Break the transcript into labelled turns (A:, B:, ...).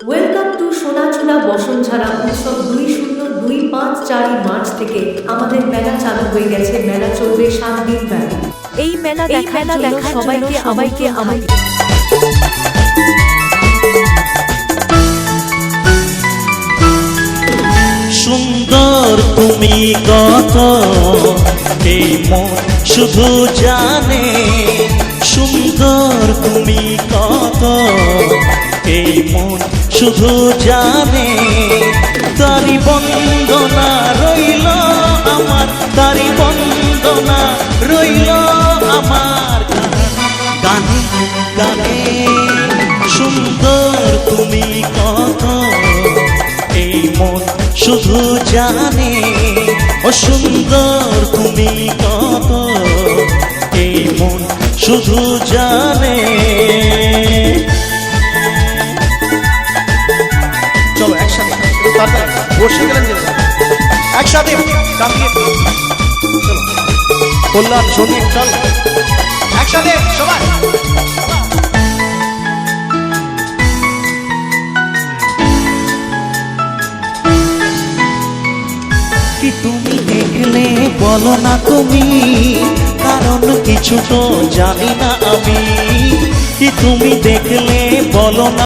A: Welcome to Sonachura বসনঝাড়া উৎসব 2025 March থেকে আমাদের মেলা চালু হয়ে গেছে। মেলা চলবে 7 দিন ব্যাপী।
B: এই মেলা দেখার জন্য সবাইকে আমাদের
C: সুন্দর তুমি কত এই মন শুধু জানে, সুন্দর তুমি কত এই মন শুধু জানে। তারি বন্দনা রইল আমার, তারি বন্দনা রইল আমার গানে গানে। সুন্দর তুমি কত এই মন শুধু জানে, ও সুন্দর তুমি কত এই মন শুধু জানে।
D: চলো একসাথে বসে গেলেন যে একসাথে কামিয়ে চলো কল্যাণ সন্দীপ চল একসাথে সবাই।
C: কি তুমি দেখলে বলো না তুমি, কারণ কিছু তো জানি না আমি। কি তুমি দেখলে বলো না।